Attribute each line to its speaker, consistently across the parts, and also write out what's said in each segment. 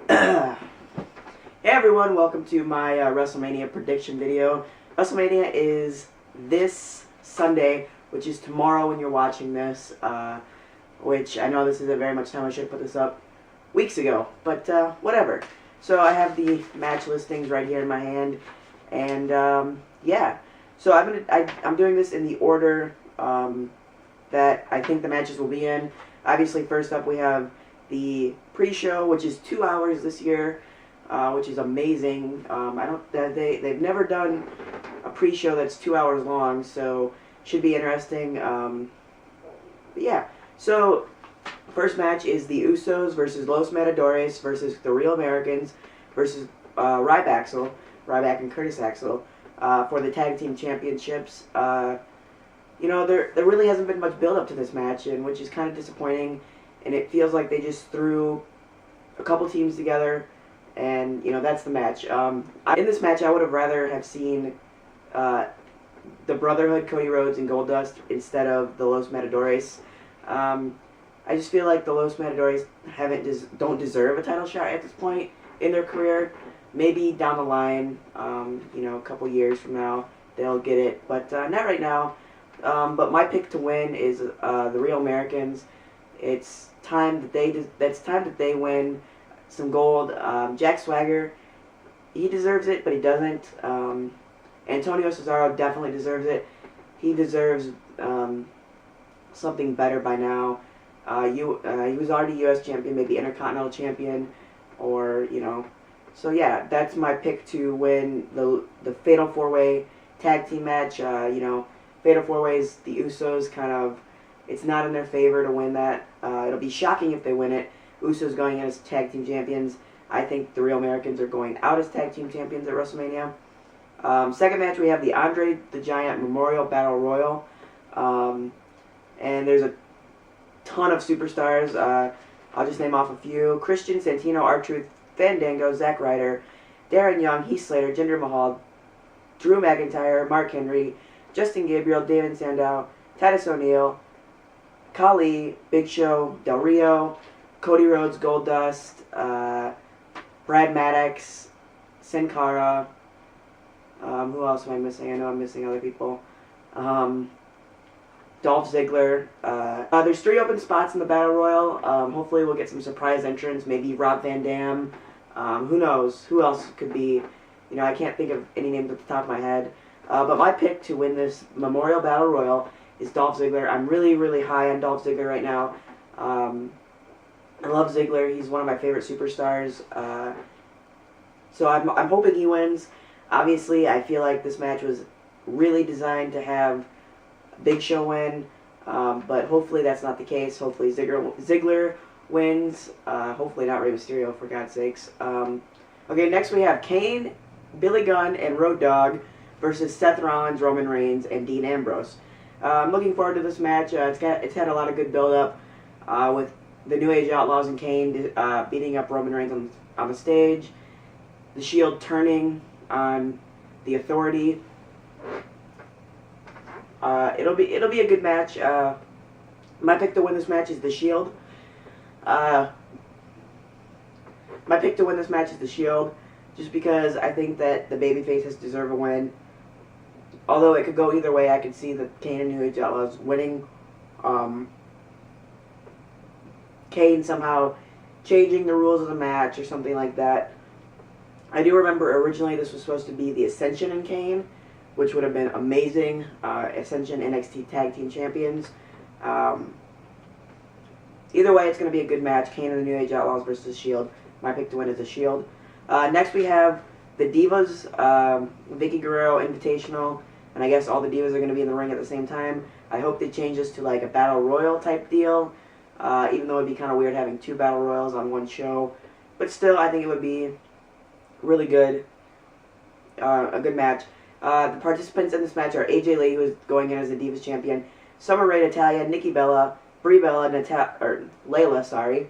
Speaker 1: Hey everyone, welcome to my WrestleMania prediction video. WrestleMania is this Sunday, which is tomorrow when you're watching this, which I know this isn't very much time. I should have put this up weeks ago, but whatever. So I have the match listings right here in my hand, and yeah. So I'm doing this in the order that I think the matches will be in. Obviously, first up we have the pre-show, which is 2 hours this year, which is amazing. They've never done a pre-show that's 2 hours long, so should be interesting. But yeah, so first match is the Usos versus Los Matadores versus the Real Americans versus Ryback and Curtis Axel for the tag team championships. You know, there really hasn't been much build up to this match, and which is kind of disappointing. And it feels like they just threw a couple teams together, and you know, that's the match. In this match, I would have rather have seen the Brotherhood, Cody Rhodes, and Goldust instead of the Los Matadores. I just feel like the Los Matadores don't deserve a title shot at this point in their career. Maybe down the line, you know, a couple years from now, they'll get it, but not right now. But my pick to win is the Real Americans. It's time that they win some gold. Jack Swagger, he deserves it, but he doesn't. Antonio Cesaro definitely deserves it. He deserves something better by now. He was already U.S. champion, maybe Intercontinental champion, or you know. So yeah, that's my pick to win the Fatal 4-Way tag team match. You know, Fatal 4-Ways, the Usos kind of. It's not in their favor to win that. It'll be shocking if they win it. Usos going in as tag team champions. I think the Real Americans are going out as tag team champions at WrestleMania. Second match, we have the Andre the Giant Memorial Battle Royal. And there's a ton of superstars. I'll just name off a few. Christian, Santino, R-Truth, Fandango, Zack Ryder, Darren Young, Heath Slater, Jinder Mahal, Drew McIntyre, Mark Henry, Justin Gabriel, David Sandow, Titus O'Neil, Khali, Big Show, Del Rio, Cody Rhodes, Goldust, Brad Maddox, Sin Cara. Who else am I missing? I know I'm missing other people. Dolph Ziggler. There's 3 open spots in the Battle Royal. Hopefully we'll get some surprise entrants. Maybe Rob Van Dam. Who knows? Who else could be? You know, I can't think of any names at the top of my head. But my pick to win this Memorial Battle Royal is Dolph Ziggler. I'm really, really high on Dolph Ziggler right now. I love Ziggler. He's one of my favorite superstars. So I'm hoping he wins. Obviously, I feel like this match was really designed to have Big Show win, but hopefully that's not the case. Hopefully Ziggler wins. Hopefully not Rey Mysterio, for God's sakes. Okay, next we have Kane, Billy Gunn, and Road Dogg versus Seth Rollins, Roman Reigns, and Dean Ambrose. I'm looking forward to this match. It's had a lot of good build-up with the New Age Outlaws and Kane beating up Roman Reigns on the stage. The Shield turning on the Authority. It'll be a good match. My pick to win this match is the Shield. My pick to win this match is the Shield, just because I think that the babyfaces deserve a win. Although it could go either way, I could see the Kane and New Age Outlaws winning. Kane somehow changing the rules of the match or something like that. I do remember originally this was supposed to be the Ascension and Kane, which would have been amazing. Ascension NXT Tag Team Champions. Either way, it's going to be a good match. Kane and the New Age Outlaws versus Shield. My pick to win is the Shield. Next we have the Divas, Vicky Guerrero Invitational, and I guess all the Divas are going to be in the ring at the same time. I hope they change this to like a Battle Royal type deal, even though it would be kind of weird having 2 Battle Royals on one show. But still, I think it would be really good, a good match. The participants in this match are AJ Lee, who is going in as the Divas Champion, Summer Rae, Natalya, Nikki Bella, Brie Bella, Layla,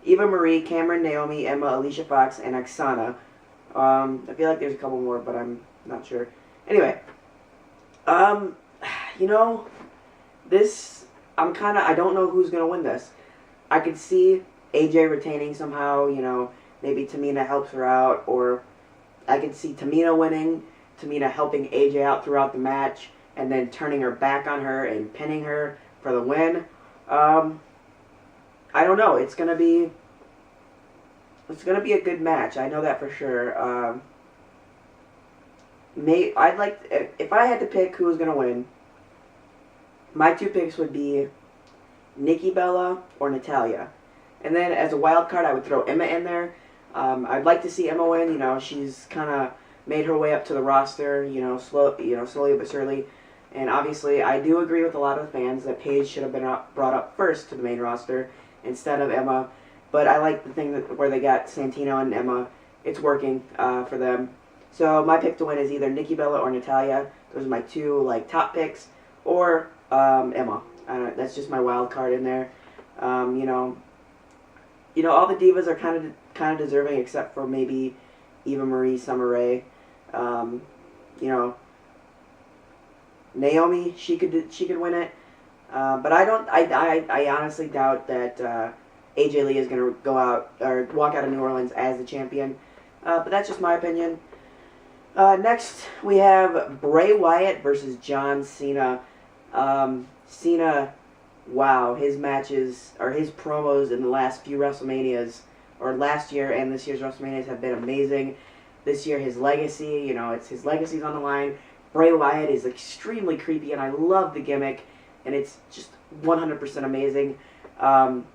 Speaker 1: Eva Marie, Cameron, Naomi, Emma, Alicia Fox, and Oksana. I feel like there's a couple more, but I'm not sure. Anyway, you know, this, I don't know who's going to win this. I could see AJ retaining somehow, you know, maybe Tamina helps her out, or I could see Tamina winning, Tamina helping AJ out throughout the match, and then turning her back on her and pinning her for the win. I don't know. It's gonna be a good match. I know that for sure. I'd like if I had to pick who was gonna win. My two picks would be Nikki Bella or Natalya, and then as a wild card, I would throw Emma in there. I'd like to see Emma win. You know, she's kind of made her way up to the roster. Slowly but surely. And obviously, I do agree with a lot of the fans that Paige should have been brought up first to the main roster instead of Emma. But I like the thing where they got Santino and Emma. It's working for them. So my pick to win is either Nikki Bella or Natalya. Those are my two top picks, or Emma. That's just my wild card in there. All the divas are kind of deserving, except for maybe Eva Marie, Summer Rae. Naomi, she could win it, but I honestly doubt that AJ Lee is gonna go out or walk out of New Orleans as the champion. But that's just my opinion. Next we have Bray Wyatt versus John Cena. Cena, wow, his matches or his promos in the last few WrestleManias, or last year and this year's WrestleManias, have been amazing. This year, his legacy, it's his legacy's on the line. Bray Wyatt is extremely creepy, and I love the gimmick, and it's just 100% amazing. And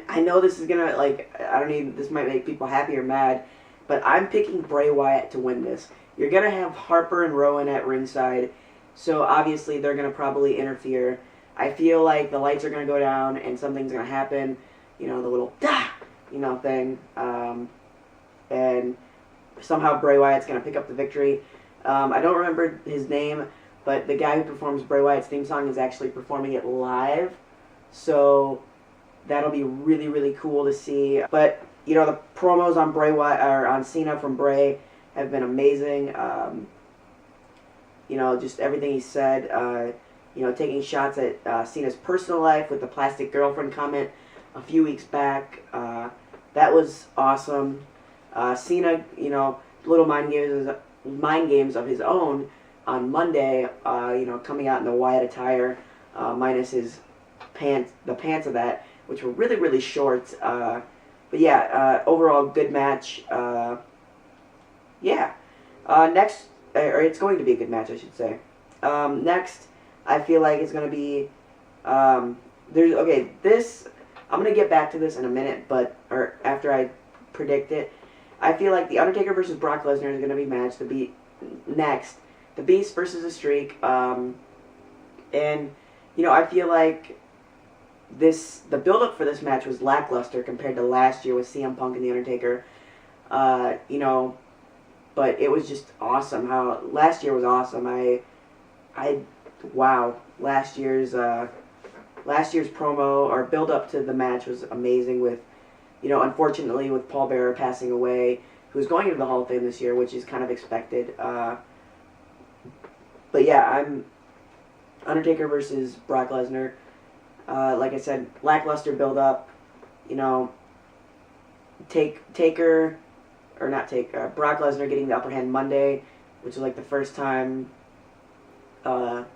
Speaker 1: I know this is gonna, this might make people happy or mad, but I'm picking Bray Wyatt to win this. You're gonna have Harper and Rowan at ringside, so obviously they're gonna probably interfere. I feel like the lights are gonna go down, and something's gonna happen, the little thing, and somehow Bray Wyatt's going to pick up the victory. I don't remember his name, but the guy who performs Bray Wyatt's theme song is actually performing it live. So that'll be really, really cool to see. But, the promos on Bray Wyatt, or on Cena from Bray, have been amazing. Just everything he said. Taking shots at Cena's personal life with the plastic girlfriend comment a few weeks back. That was awesome. Cena, little mind games of his own on Monday, coming out in the Wyatt attire, minus his pants, the pants of that, which were really, really short. But yeah, overall good match. Next, or it's going to be a good match, I should say. Next, I feel like it's going to be, this, I'm going to get back to this in a minute, or after I predict it. I feel like The Undertaker versus Brock Lesnar is going to be matched. Next. The Beast versus The Streak. I feel like the build-up for this match was lackluster compared to last year with CM Punk and The Undertaker. But it was just awesome. How last year was awesome. Wow. Last year's promo or build-up to the match was amazing with, unfortunately, with Paul Bearer passing away, who's going into the Hall of Fame this year, which is kind of expected. But yeah, I'm Undertaker versus Brock Lesnar. Like I said, lackluster build-up. Brock Lesnar getting the upper hand Monday, which is like the first time, that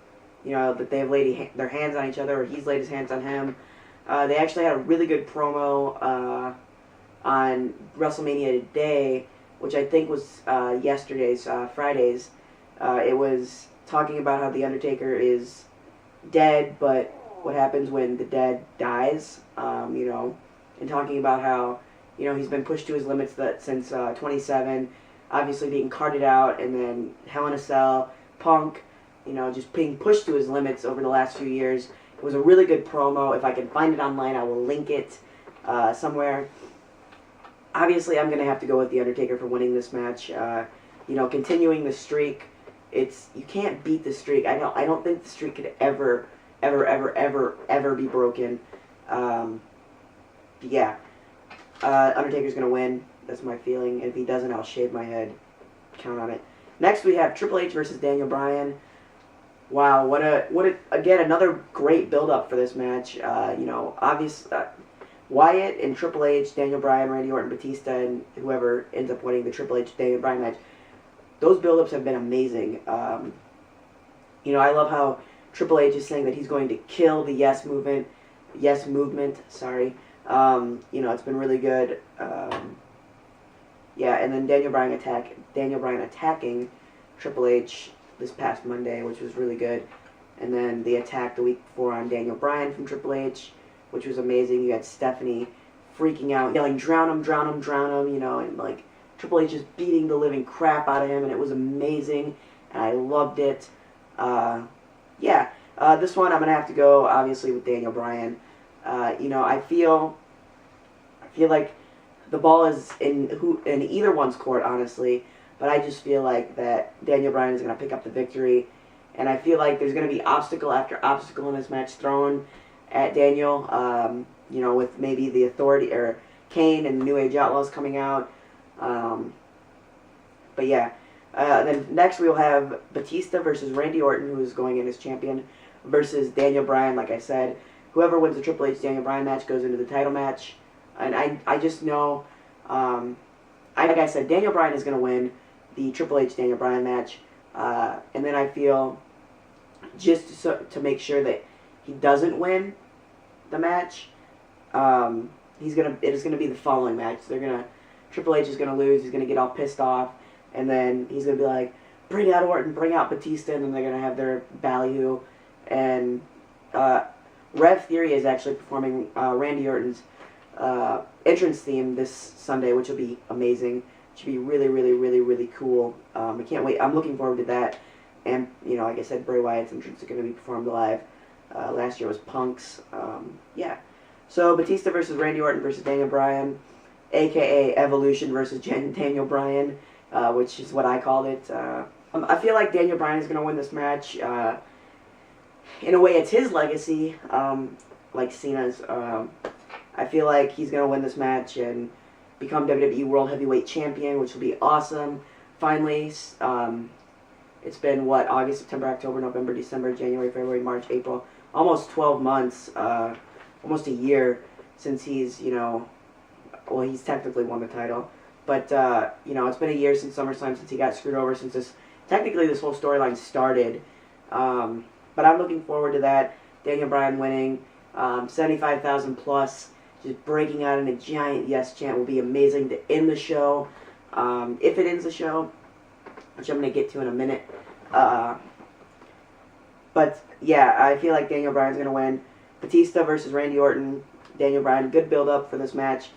Speaker 1: they've laid their hands on each other, or he's laid his hands on him. They actually had a really good promo on WrestleMania Today, which I think was Friday's. It was talking about how The Undertaker is dead, but what happens when the dead dies, and talking about how, he's been pushed to his limits since 27, obviously being carted out, and then Hell in a Cell, Punk, just being pushed to his limits over the last few years. It was a really good promo. If I can find it online, I will link it somewhere. Obviously, I'm going to have to go with The Undertaker for winning this match. Continuing the streak. You can't beat the streak. I don't think the streak could ever be broken. Yeah. Undertaker's going to win. That's my feeling. And if he doesn't, I'll shave my head. Count on it. Next, we have Triple H versus Daniel Bryan. Wow, what a again, another great build-up for this match. Wyatt and Triple H, Daniel Bryan, Randy Orton, Batista, and whoever ends up winning the Triple H Daniel Bryan match. Those build-ups have been amazing. You know, I love how Triple H is saying that he's going to kill the Yes movement. Sorry. You know, it's been really good. Yeah, and then Daniel Bryan attacking Triple H this past Monday, which was really good. And then the attack the week before on Daniel Bryan from Triple H, which was amazing. You had Stephanie freaking out, yelling, drown him, drown him, drown him, you know, and like Triple H just beating the living crap out of him, and it was amazing, and I loved it. Yeah, this one I'm going to have to go, obviously, with Daniel Bryan. You know, I feel like the ball is in either one's court, honestly, but I just feel like that Daniel Bryan is going to pick up the victory, and I feel like there's going to be obstacle after obstacle in this match thrown at Daniel, you know, with maybe the Authority, or Kane and the New Age Outlaws coming out. But yeah, then next we'll have Batista versus Randy Orton, who is going in as champion, versus Daniel Bryan. Like I said, whoever wins the Triple H Daniel Bryan match goes into the title match. And I just know, like I said, Daniel Bryan is going to win the Triple H Daniel Bryan match. And then I feel, just to make sure that he doesn't win the match, it is gonna be the following match. Triple H is gonna lose. He's gonna get all pissed off, and then he's gonna be like, "Bring out Orton, bring out Batista," and then they're gonna have their ballyhoo. And Rev Theory is actually performing Randy Orton's entrance theme this Sunday, which will be amazing. It should be really, really, really, really cool. I can't wait. I'm looking forward to that. And you know, like I said, Bray Wyatt's entrance is gonna be performed live. Last year was Punk's. Yeah. So Batista versus Randy Orton versus Daniel Bryan, a.k.a. Evolution versus Daniel Bryan, which is what I called it. I feel like Daniel Bryan is going to win this match. In a way, it's his legacy, like Cena's. I feel like he's going to win this match and become WWE World Heavyweight Champion, which will be awesome. Finally, it's been, what, August, September, October, November, December, January, February, March, April. Almost 12 months, almost a year since he's, you know, well, he's technically won the title. But, you know, it's been a year since SummerSlam, since he got screwed over, since technically this whole storyline started. But I'm looking forward to that. Daniel Bryan winning, 75,000 plus, just breaking out in a giant yes chant will be amazing to end the show. If it ends the show, which I'm going to get to in a minute. But, yeah, I feel like Daniel Bryan's going to win. Batista versus Randy Orton, Daniel Bryan, good build-up for this match.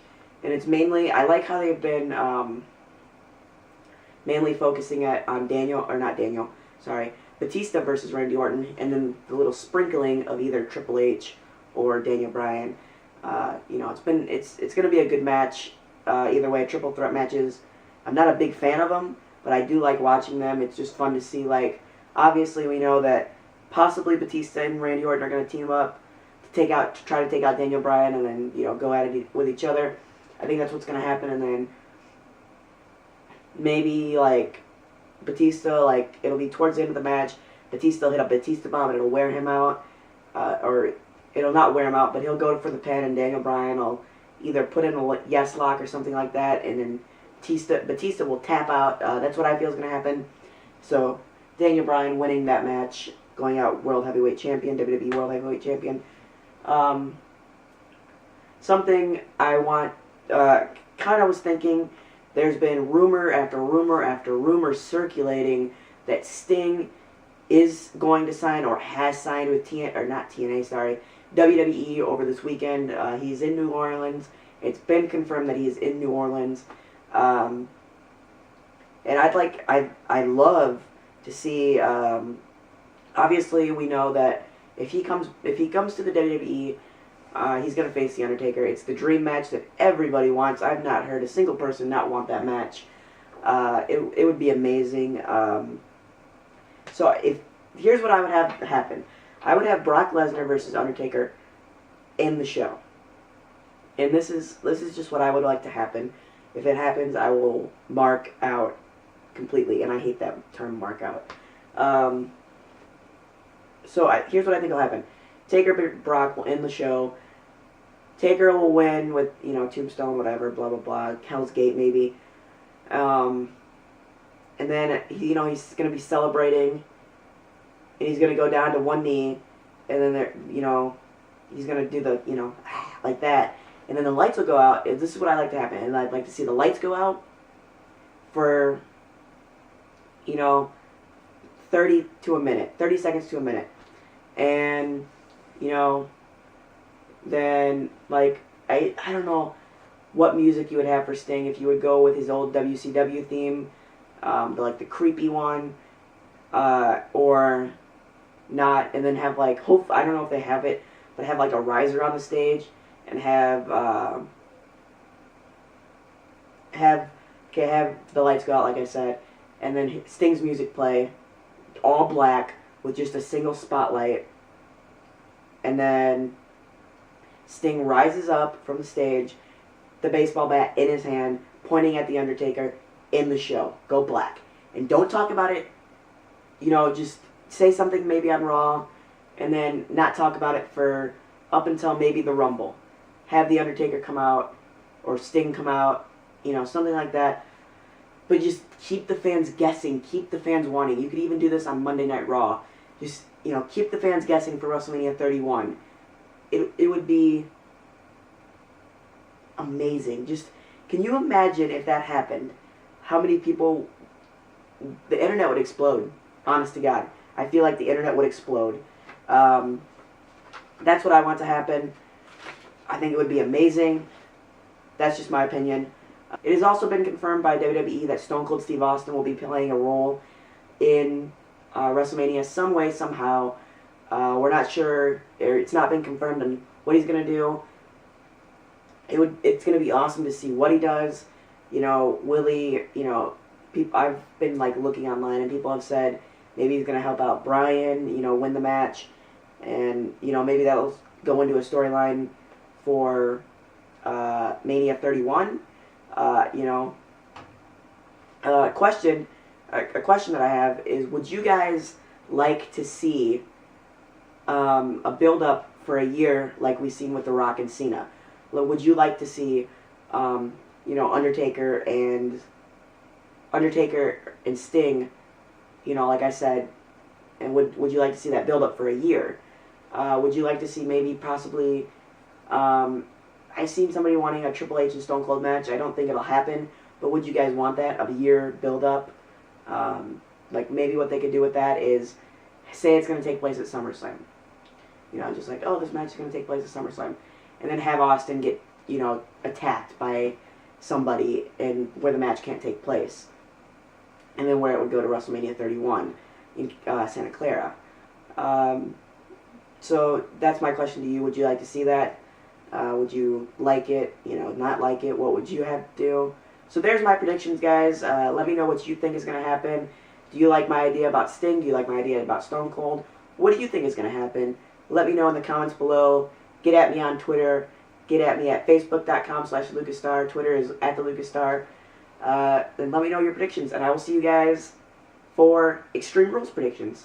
Speaker 1: And it's mainly, I like how they've been mainly focusing on Batista versus Randy Orton, and then the little sprinkling of either Triple H or Daniel Bryan. You know, it's going to be a good match. Either way, triple threat matches. I'm not a big fan of them, but I do like watching them. It's just fun to see. Like, obviously, we know that possibly Batista and Randy Orton are going to team up to try to take out Daniel Bryan, and then, you know, go at it with each other. I think that's what's going to happen, and then maybe, like, Batista, like, it'll be towards the end of the match, Batista will hit a Batista bomb and it'll wear him out, or it'll not wear him out, but he'll go for the pin, and Daniel Bryan will either put in a yes lock or something like that, and then Batista will tap out. That's what I feel is going to happen. So, Daniel Bryan winning that match, going out World Heavyweight Champion, WWE World Heavyweight Champion. Something I want, kind of was thinking, there's been rumor after rumor after rumor circulating that Sting is going to sign or has signed with WWE over this weekend. He's in New Orleans. It's been confirmed that he is in New Orleans. And I'd love to see, obviously we know that if he comes to the WWE, he's going to face The Undertaker. It's the dream match that everybody wants. I've not heard a single person not want that match. It would be amazing. So here's what I would have happen. I would have Brock Lesnar versus Undertaker in the show. And this is just what I would like to happen. If it happens, I will mark out completely. And I hate that term, mark out. So here's what I think will happen. Taker Brock will end the show. Taker will win with, you know, Tombstone, whatever, blah, blah, blah, Hell's Gate maybe. And then, you know, he's going to be celebrating, and he's going to go down to one knee, and then, you know, he's going to do the, you know, like that. And then the lights will go out. This is what I like to happen. And I'd like to see the lights go out for, you know, 30 seconds to a minute. And, you know, then, like, I don't know what music you would have for Sting. If you would go with his old WCW theme, like the creepy one, or not, and then have, like, I don't know if they have it, but have, like, a riser on the stage, and have the lights go out, like I said, and then Sting's music play, all black, with just a single spotlight, and then Sting rises up from the stage, the baseball bat in his hand, pointing at the Undertaker, in the show. Go black. And don't talk about it, you know, just say something maybe on Raw, and then not talk about it for up until maybe the Rumble. Have the Undertaker come out, or Sting come out, you know, something like that. But just keep the fans guessing, keep the fans wanting. You could even do this on Monday Night Raw. Just, you know, keep the fans guessing for WrestleMania 31. It would be amazing. Just, can you imagine if that happened? How many people, the internet would explode, honest to God. I feel like the internet would explode. That's what I want to happen. I think it would be amazing. That's just my opinion. It has also been confirmed by WWE that Stone Cold Steve Austin will be playing a role in WrestleMania some way, somehow. We're not sure. It's not been confirmed on what he's going to do. It's going to be awesome to see what he does. You know, will he, you know, I've been, like, looking online, and people have said maybe he's going to help out Bryan, you know, win the match. And, you know, maybe that'll go into a storyline for Mania 31. You know, a question that I have is, would you guys like to see a build-up for a year like we've seen with The Rock and Cena? Would you like to see, you know, Undertaker and Sting, you know, like I said, and would you like to see that build-up for a year? Would you like to see maybe possibly, I've seen somebody wanting a Triple H and Stone Cold match. I don't think it'll happen, but would you guys want that, of a year build-up? Like, maybe what they could do with that is, say it's going to take place at SummerSlam. You know, just like, oh, this match is going to take place at SummerSlam. And then have Austin get, you know, attacked by somebody, and where the match can't take place. And then where it would go to WrestleMania 31 in Santa Clara. So that's my question to you. Would you like to see that? Would you like it? You know, not like it? What would you have to do? So there's my predictions, guys. Let me know what you think is going to happen. Do you like my idea about Sting? Do you like my idea about Stone Cold? What do you think is going to happen? Let me know in the comments below. Get at me on Twitter. Get at me at facebook.com/LucasStarr. Twitter is @TheLucasStarr. Then let me know your predictions, and I will see you guys for Extreme Rules predictions.